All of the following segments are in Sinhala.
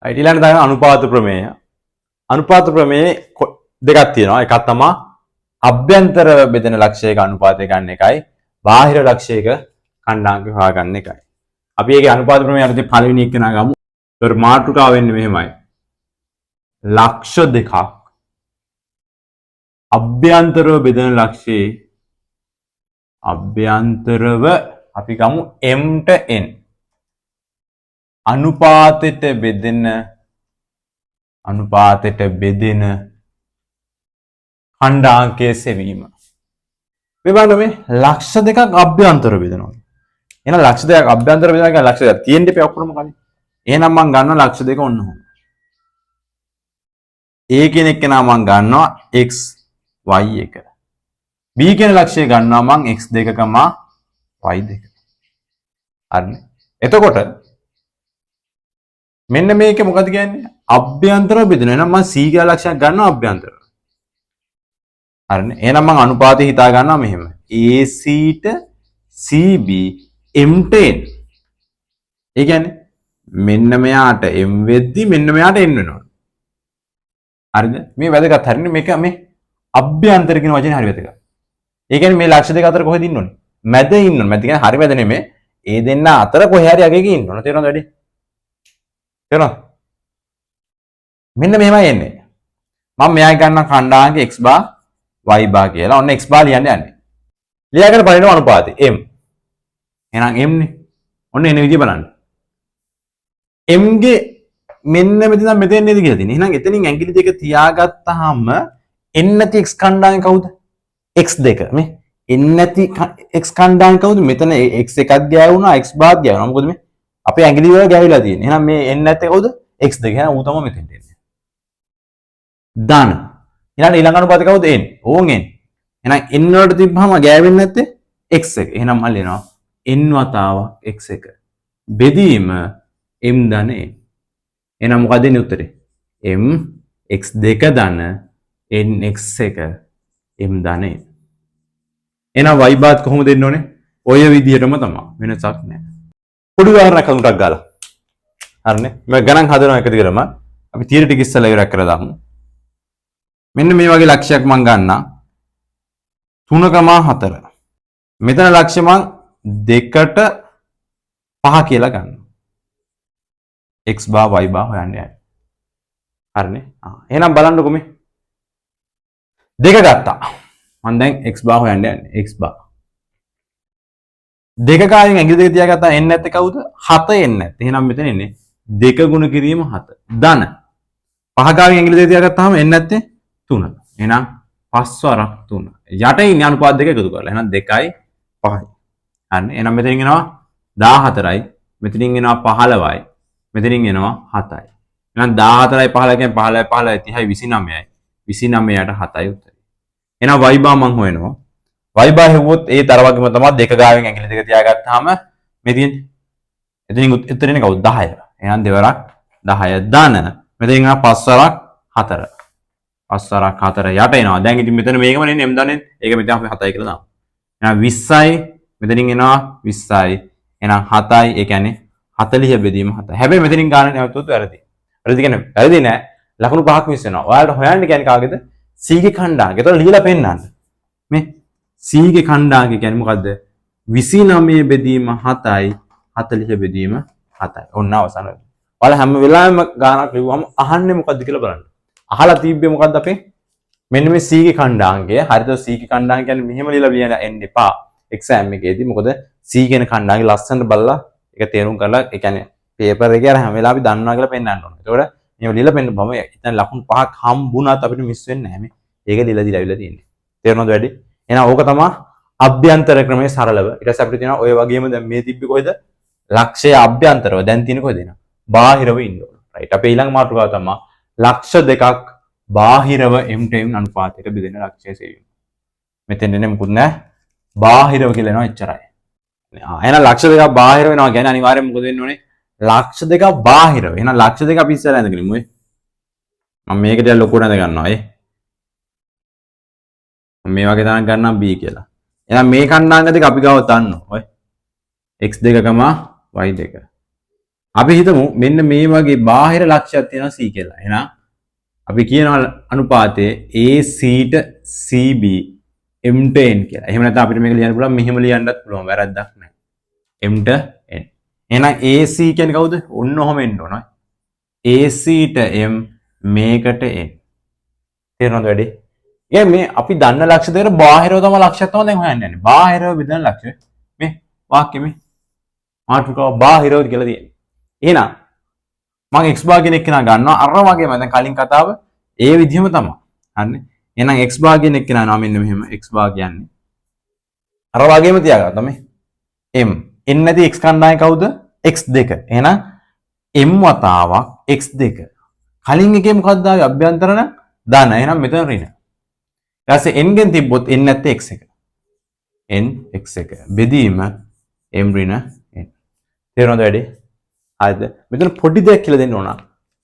ඊළඟට තමයි අනුපාත ප්‍රමේය. අනුපාත ප්‍රමේයේ දෙකක් තියෙනවා. එකක් තමයි අභ්‍යන්තර බෙදෙන ලක්ෂයක අනුපාතය ගන්න එකයි බාහිර ලක්ෂයක ඛණ්ඩාංක හොයාගන්න එකයි. අපි ඒකේ අනුපාත ප්‍රමේය අරදී පළවෙනි එක නා ගමු. ඒතර මාතෘකාව වෙන්නේ මෙහෙමයි. ලක්ෂ දෙකක් අභ්‍යන්තරව බෙදෙන ලක්ෂයේ අභ්‍යන්තරව අපි ගමු m ට n අනුපාතයට බෙදෙන ඛණ්ඩාංකයේ සෙවීම. මේ බලන්න මේ ලක්ෂ දෙකක් අභ්‍යන්තර බෙදනවා. එහෙනම් ලක්ෂ දෙකක් අභ්‍යන්තර බෙදනවා කියන්නේ ලක්ෂ දෙකක් තියෙන්න එපා ඔක්කොම කලින්. එහෙනම් මම ගන්නවා ලක්ෂ දෙක ඔන්න ඔහොම. A කෙනෙක් කෙනා මම ගන්නවා x y එක. B කියන ලක්ෂය ගන්නවා මම x2, y2. හරිනේ. එතකොට මෙන්න මේක මොකද කියන්නේ? අභ්‍යන්තරව බෙදෙනවා. එහෙනම් මම C කියලා ලක්ෂයක් ගන්නවා අභ්‍යන්තරව. හරිනේ. එහෙනම් මම අනුපාතය හිතා ගන්නවා මෙහෙම. AC ට CB M ට N. ඒ කියන්නේ මෙන්න මෙයාට M වෙද්දි මෙන්න මෙයාට N වෙනවා. හරිද? මේ වැදගත් හරිනේ මේක මේ අභ්‍යන්තර කියන වචනේ හරි වැදගත්. ඒ කියන්නේ මේ ලක්ෂ දෙක අතර කොහෙද ඉන්න ඕනේ? මැද ඉන්න ඕනේ. මැද කියන්නේ හරි මැද නෙමෙයි. ඒ දෙන්න අතර කොහේ හරි අගේක ඉන්න ඕනේ. තේරෙනවද වැඩි? තේරෙනවද? මෙන්න මෙහෙමයි එන්නේ. මම මෙයා ගන්න ඛණ්ඩාංක x bar y bar කියලා. ඔන්න x bar ලියන්න යන්නේ. ලියාගෙන බලනවා අනුපාතය m. එහෙනම් m නේ. ඔන්න එන විදිය බලන්න. m ගේ මෙන්න මෙතන මෙතෙන් නේද කියලා තියෙන්නේ. එහෙනම් එතනින් ඇඟිලි දෙක තියාගත්තාම n නැති x ඛණ්ඩාංක කවුද? x2 මේ n නැති x ඛණ්ඩාංක කවුද? මෙතන x එකක් ගෑවුණා x bar ගෑවුණා. මොකද මේ අපේ ඇඟිලි වල ගෑවිලා තියෙන්නේ. එහෙනම් මේ n නැත්තේ කවුද? x2. එහෙනම් ඌ තමයි මෙතෙන්ට එන්නේ. දාන. ඊළඟ අනුපාතය කවුද? n. ඕන් n. එහෙනම් n වලට තිබ්බහම ගෑවෙන්නේ නැත්තේ x1. එහෙනම් මම ලියනවා n වතාවක් x1. බෙදීම m ධන n. එහෙනම් මොකද එන්නේ උත්තරේ? m x2 ධන n x1 m ධන n. එහෙනම් y බාත් කොහොමද දෙන්න ඕනේ? ඔය විදිහටම තමයි. වෙනසක් නැහැ. පොඩි උදාහරණයක් හඳුනක් ගාලා. හරිනේ. මම ගණන් හදනවා එක දිගටම. අපි තියරි ටික ඉස්සෙල්ලා ඉවරක් කරලා දාමු. මෙන්න මේ වගේ ලක්ෂයක් මම ගන්නවා 3,4. මෙතන ලක්ෂය මම 2ට 5 කියලා ගන්නවා. x bar y bar හොයන්න යන්නේ. හරිනේ. එහෙනම් බලන්නකො මේ. 2 ගත්තා. මම දැන් x bar හොයන්න යන්නේ. x bar. 2 කායෙන් ඇඟිලි දෙක තියාගත්තා n නැත්තේ කවුද? 7 n නැත්තේ. එහෙනම් මෙතන එන්නේ 2 ගුණ කිරීම 7. ධන. 5 කායෙන් ඇඟිලි දෙක තියාගත්තාම n නැත්තේ 3. එහෙනම් 5 වරක් 3. යට ඉන්නේ අනුපාත දෙක එකතු කරලා. එහෙනම් 2යි 5යි. හරිනේ. එහෙනම් මෙතනින් එනවා 14යි. මෙතනින් එනවා 15යි. මෙතනින් එනවා 7යි. එහෙනම් 14යි 15යි කියන්නේ 15යි 30යි 29යි. 29ට 7යි උත්තරේ. එහෙනම් y bar මම හොයනවා. y bar හෙව්වොත් ඒ තර වගේම තමයි 2 ගාවෙන් ඇඟිලි දෙක තියාගත්තාම මේ තියෙන්නේ. එතනින් උත්තරේ කවුද? 10. එහෙනම් දෙවරක් 10 ධන. මෙතනින් එනවා 5 වරක් 4. 5 වරක් 4 යට එනවා. දැන් ඉතින් මෙතන මේකම නෙන්නේ m ධනෙන්. ඒක මෙතන අපි 7යි කියලා දාමු. එහෙනම් 20යි මෙතනින් එනවා 20යි. එහෙනම් 7යි ඒ කියන්නේ 40 බෙදීම 7. හැබැයි මෙතනින් ගන්න නැවතුත් වැරදි. වැරදි කියන්නේ වැරදි නෑ. ලකුණු 5ක් මිස් වෙනවා. ඔයාලට හොයන්න කියන්නේ කාගේද? C ගේ ඛණ්ඩාංකය. ඒතකොට ලියලා පෙන්නන්න. මේ C ගේ ඛණ්ඩාංකය කියන්නේ මොකද්ද? 29 බෙදීම 7යි 40 බෙදීම 7යි. ඔන්න අවසන්. ඔයාලා හැම වෙලාවෙම ගානක් ලිව්වම අහන්නේ මොකද්ද කියලා බලන්න. අහලා තිබ්බේ මොකද්ද අපේ? මෙන්න මේ C ගේ ඛණ්ඩාංකය. හරිද? C ගේ ඛණ්ඩාංකය කියන්නේ මෙහෙම ලියලා ලියන්න එන්න එපා. එක්සෑම් එකේදී. මොකද C කියන ඛණ්ඩාංකය ලස්සනට බලලා ඒක තේරුම් කරලා ඒ කියන්නේ පේපර් එකේ අර හැම වෙලාවෙම දන්නවා කියලා පෙන්නන්න ඕනේ. ඒතකොට මේව ලියලා පෙන්නපුවම එතන ලකුණු 5ක් හම්බුණත් අපිට මිස් වෙන්නේ නැහැ මේ. ඒක ලියලා දීලා අවිලා තියෙන්නේ. තේරෙනවද වැඩි? එහෙනම් ඕක තමයි අභ්‍යන්තර ක්‍රමයේ සරලව. ඊට පස්සේ අපිට තියෙනවා ඔය වගේම දැන් මේ තිබ්බේ කොහෙද? ලක්ෂය අභ්‍යන්තරව. දැන් තියෙන්නේ කොහෙද එනවා? බාහිරව ඉන්න ඕන. රයිට්. අපේ ඊළඟ මාතෘකාව තමයි ලක්ෂ දෙකක් බාහිරව m to m අනුපාතයක බෙදෙන ලක්ෂය සෙවීම. මෙතෙන් එන්නේ මොකුත් නැහැ. බාහිරව කියලා එනවා එච්චරයි. එහෙනම් ලක්ෂ දෙකක් බාහිර වෙනවා කියන්නේ අනිවාර්යයෙන් මොකද වෙන්න ඕනේ? ලක්ෂ දෙකක් බාහිරව. එහෙනම් ලක්ෂ දෙක අපි ඉස්සරහ ඇඳගෙන ඉමු. මම මේක ටිකක් ලොකුට ඇඳ ගන්නවා. මම මේ වගේ තරම් ගන්නම් b කියලා. එහෙනම් මේ ඛණ්ඩාංක දෙක අපි ගාව තන්නවා. ඔය x2, y2. අපි හිතමු මෙන්න මේ වගේ බාහිර ලක්ෂයක් තියෙනවා C කියලා. එහෙනම් අපි කියනවා අනුපාතයේ AC ට CB M ට N කියලා. එහෙම නැත්නම් අපිට මේක ලියන්න පුළුවන් මෙහෙම ලියන්නත් පුළුවන්. වැරද්දක් නැහැ. M ට N. එහෙනම් AC කියන්නේ කවුද? ඔන්න ඔහම එන්න ඕන. AC ට M මේකට N. තේරෙනවද වැඩි? මේ අපි දන්න ලක්ෂ දෙකට බාහිරව තමයි ලක්ෂයක් තමයි දැන් හොයන්න යන්නේ. බාහිරව බෙදන ලක්ෂය. මේ වාක්‍යෙ මේ මාතෘකාව බාහිරව කියලා තියෙන්නේ. එහෙනම් මම x භාගයෙන් එක්කෙනා ගන්නවා අර වගේම දැන් කලින් කතාව ඒ විදිහම තමයි. හරිනේ. එහෙනම් x භාගයෙන් එක්කෙනා නම මෙන්න මෙහෙම x භාගයන්නේ. අර වගේම තියාගත්තා මේ m. n නැති x කණ්ඩායම කවුද? x2. එහෙනම් m වතාවක් x2. කලින් එකේ මොකක්ද ආවේ? අභ්‍යන්තරණ ධන. එහෙනම් මෙතන ඍණ. ඊට පස්සේ n ගෙන් තිබ්බොත් n නැත්තේ x1. n x1 බෙදීම m ඍණ n. තේරුණාද වැඩි? හරිද? මෙතන පොඩි දෙයක් කියලා දෙන්න ඕන.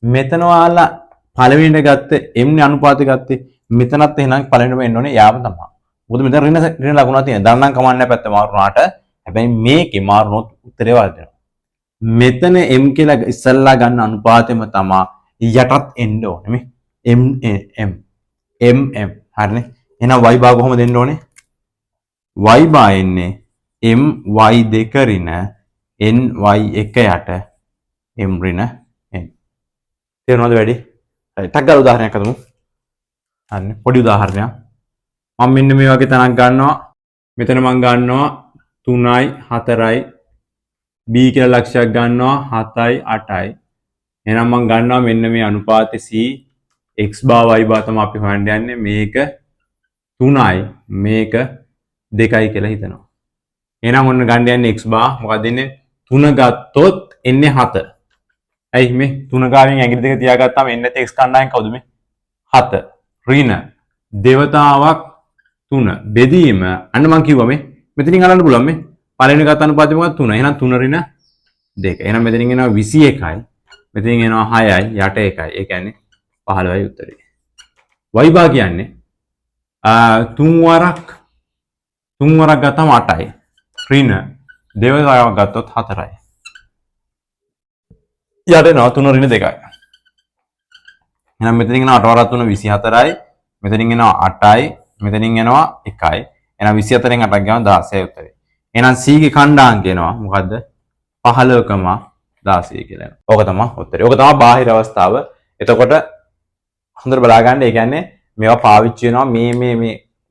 මෙතන ඔයාලා පළවෙනිට ගත්ත m නේ අනුපාතය ගත්තේ. මෙතනත් එහෙනම් පළවෙනිටම එන්න ඕනේ යාම තමයි. මොකද මෙතන ඍණ ලකුණක් තියෙනවා. ධන නම් කමන්නේ පැත්ත මාරුනාට. හැබැයි මේකේ මාරුනොත් උත්තරේ වර්ධනය. මෙතන m කියලා ඉස්සල්ලා ගන්න අනුපාතෙම තමයි යටත් එන්න ඕනේ මේ. m හරිනේ. එහෙනම් y භාග කොහොමද දෙන්න ඕනේ? y භාග එන්නේ m y2 ඍණ n y1 යට m ඍණ n. තේරුණාද වැඩි? හරි. ටක් ගාලා උදාහරණයක් අදමු. හරිනේ. පොඩි උදාහරණයක්. මම මෙන්න මේ වගේ තැනක් ගන්නවා. මෙතන මම ගන්නවා 3යි 4යි b කියලා ලක්ෂයක් ගන්නවා 7යි 8යි. එහෙනම් මම ගන්නවා මෙන්න මේ අනුපාතය c x බා y බා තමයි අපි හොයන්න යන්නේ. මේක 3යි මේක 2යි කියලා හිතනවා. එහෙනම් ඔන්න ගන්න යන්නේ x බා මොකක්ද එන්නේ 3 ගත්තොත් එන්නේ 7. ඇයි මේ 3 ගාවෙන් ඇඟිලි දෙක තියාගත්තාම එන්නේ නැති x කණ්ඩායම කවුද මේ 7 ඍණ දේවතාවක් 3 බෙදීම අන්න මම කිව්වා මේ මෙතනින් අරන්න පුළුවන් මේ පළවෙනි ගත අනුපාතය මොකක්ද 3. එහෙනම් 3 ඍණ 2. එහෙනම් මෙතනින් එනවා 21යි. මෙතනින් එනවා 6යි යට 1යි. ඒ කියන්නේ 15යි උත්තරේ. y බා කියන්නේ 3 වරක් ගත්තම 8යි. ඍණ දේවතාවක් ගත්තොත් 4යි. යට එනවා 3 ඍණ 2යි. එහෙනම් මෙතනින් එනවා 8 වරක් 3 24යි. මෙතනින් එනවා 8යි. මෙතනින් එනවා 1යි. එහෙනම් 24න් 8ක් ගාන 16යි උත්තරේ. එහෙනම් c ගේ ඛණ්ඩාංක එනවා මොකද්ද? 15,16 කියලා එනවා. ඕක තමයි උත්තරේ. ඕක තමයි බාහිර අවස්ථාව. එතකොට හොඳට බලා ගන්න. ඒ කියන්නේ මේවා පාවිච්චි වෙනවා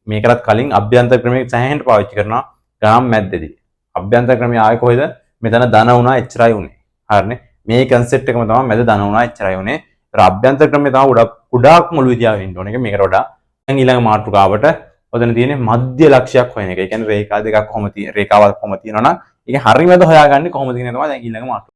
මේකටත් කලින් අභ්‍යන්තර ක්‍රමයක සෑහෙන්න පාවිච්චි කරනවා ග්‍රාම් මැද්දේදී. අභ්‍යන්තර ක්‍රමය ආයේ කොහෙද? මෙතන ධන වුණා එච්චරයි උනේ. හරිනේ. මේ කන්සෙප්ට් එකම තමයි මැද ධන වුණා එච්චරයි උනේ. ඒතර අභ්‍යන්තර ක්‍රමය තමයි ගොඩාක් මොළුවේ තියාගෙන ඉන්න ඕනේ. මේකට වඩා දැන් ඊළඟ මාතෘකාවට ඔතන තියෙන්නේ මධ්‍ය ලක්ෂයක් හොයන එක. ඒ කියන්නේ රේඛා දෙකක් කොහොම රේඛාවක් කොහොම තියෙනවා නම් ඒක හරියමද හොයාගන්නේ කොහොමද කියන එක තමයි දැන් ඊළඟ මාතෘකාව.